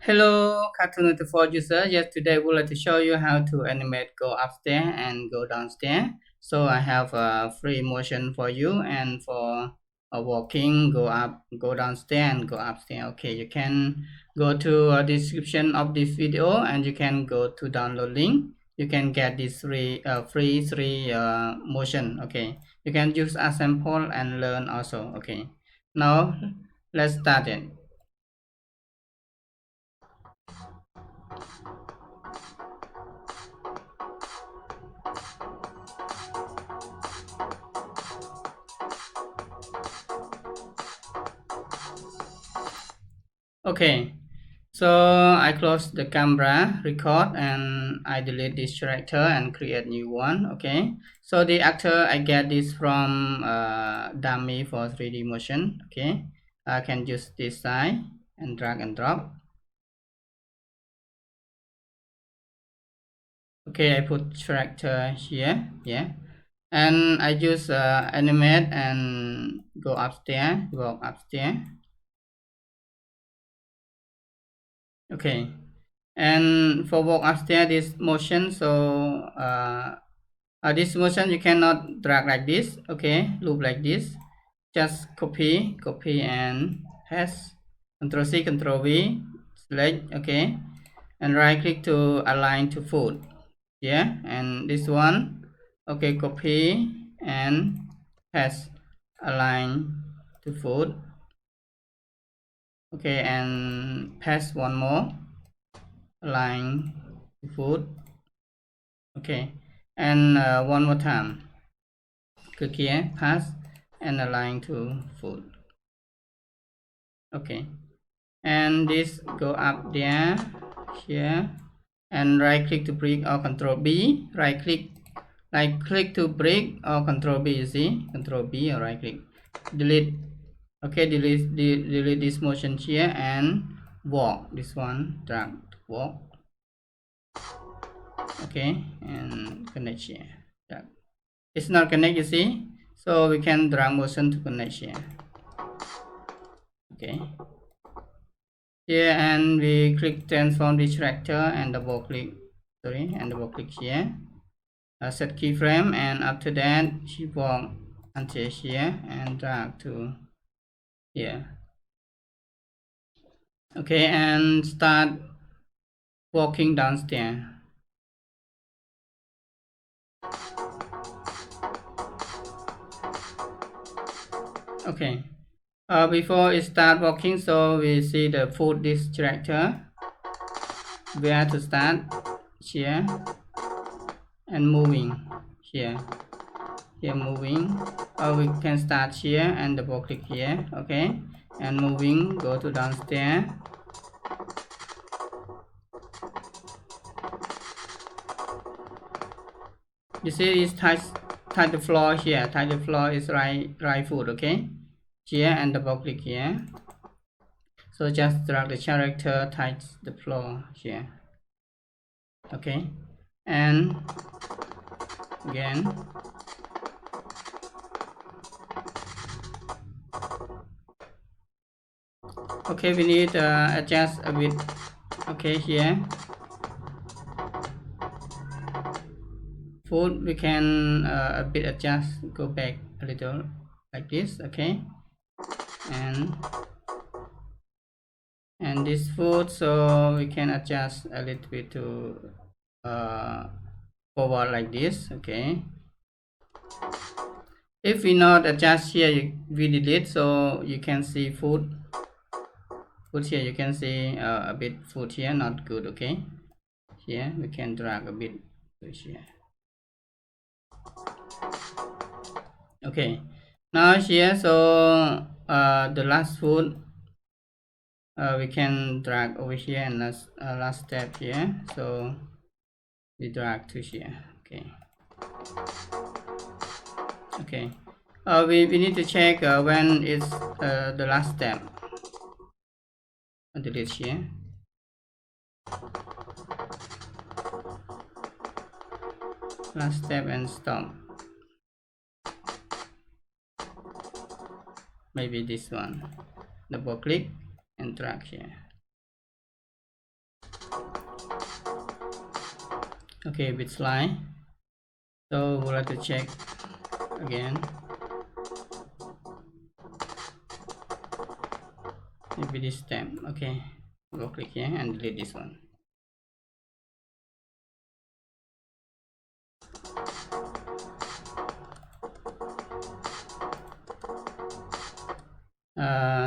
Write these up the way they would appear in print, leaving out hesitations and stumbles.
Hello, Cartoon 94 user. Yes, today I would like to show you how to animate go upstairs and go downstairs. So I have a free motion for you, and for walking, go up, go downstairs, and go upstairs. Okay, you can go to a description of this video, and you can go to download link. You can get this free three motion. Okay, you can use a sample and learn also. Okay, now let's start it. Okay, so I close the camera, record, and I delete this character and create new one. Okay, so the actor I get this from dummy for 3D motion. Okay, I can use this side and drag and drop. Okay, I put character here. Yeah, and I use animate and go upstairs, walk upstairs. Okay, and for walk upstairs this motion, so this motion you cannot drag like this. Okay, loop like this, just copy and paste, Ctrl C, Ctrl V, select. Okay, and right click to align to foot. Yeah, and this one, okay, copy and paste, align to foot. Okay, and paste one more, align to foot. Okay, and one more time, click here, pass, and align to foot. Okay, and this go up there, here, and right click to break or Control B, right click to break or Control B. You see, Control B or right click, delete. Okay, delete this motion here and walk. This one, drag, walk. Okay, and connect here. Drag. It's not connect, you see, so we can drag motion to connect here. Okay, here, and we click transform this character and double click here, set keyframe, and after that she walk until here and drag to here. Okay, and start walking downstairs. Okay, before it start walking, so we see the foot this character, where to start, here, and moving here, moving, or we can start here and double click here. Okay, and moving, go to downstairs. You see, it's touch the floor here, touch the floor is right foot. Okay, here, and double click here, so just drag the character, touch the floor here. Okay, and again. Okay, we need adjust a bit. Okay, here foot we can a bit adjust, go back a little like this. Okay, and this foot, so we can adjust a little bit to forward like this. Okay, if we not adjust here, we delete, so you can see foot here, you can see a bit foot here not good. Okay, here we can drag a bit to here. Okay, now here, so the last foot we can drag over here, and last step here, so we drag to here. Okay, okay, we need to check when it's the last step. Delete here. Last step and stop. Maybe this one. Double click and drag here. Okay, with slide. So we'll have to check again. Maybe this stamp. Okay, go click here and delete this one.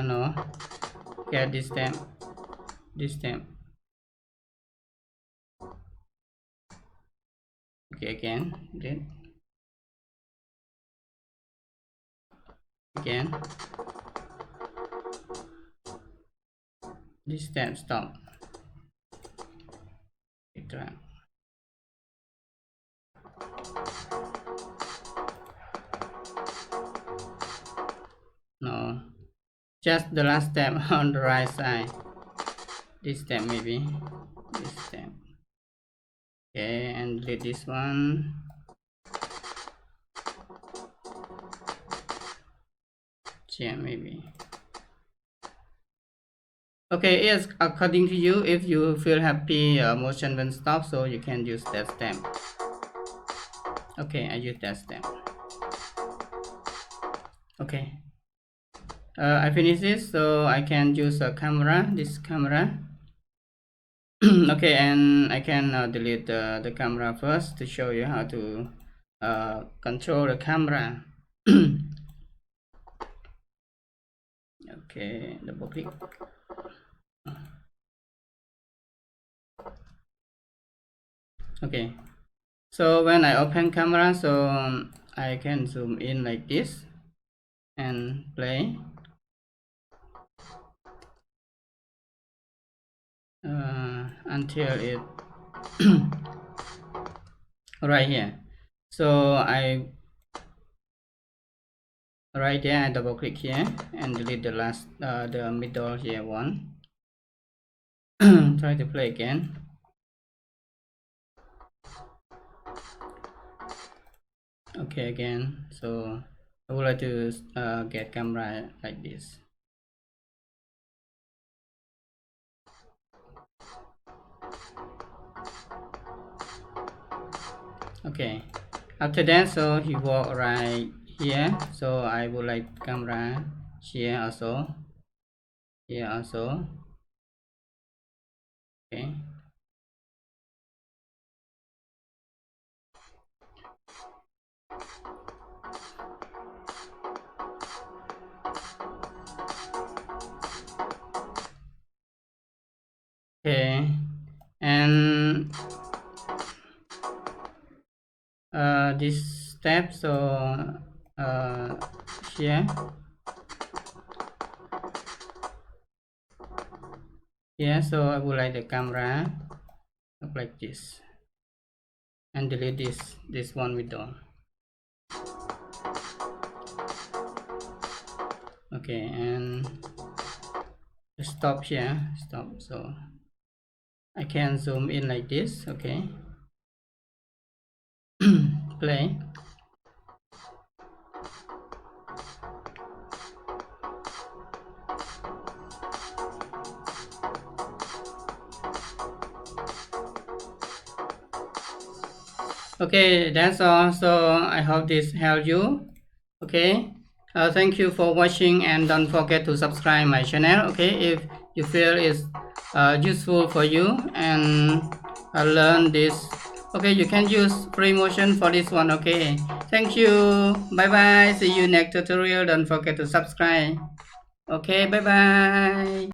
No, get this stamp, this stamp. Okay, again, delete. Again, this stamp, stop. Drag. No, just the last step on the right side. This step maybe, this step. Okay, and delete this one. Yeah, maybe. Okay, yes, according to you, if you feel happy motion when stop, so you can use that stamp. Okay, I use that stamp. Okay, I finish this, so I can use a camera, this camera. Okay, and I can delete the camera first to show you how to control the camera. Okay, double click. Okay, so when I open camera, so I can zoom in like this and play until it right here. So I right there, I double click here and delete the last the middle here one. Try to play again. Okay, again, so I would like to get camera like this. Okay, after that, so he walk right here, so I would like camera here also, here also. Okay, okay, and this step, so here so I would like the camera look like this and delete this one window. Okay, and stop here, stop, so I can zoom in like this. Okay. Play. Okay, that's all. So I hope this helped you. Okay, thank you for watching, and don't forget to subscribe my channel. Okay, if you feel it's useful for you and learn this, okay, you can use free motion for this one. Okay, thank you. Bye bye, see you next tutorial. Don't forget to subscribe. Okay, bye bye.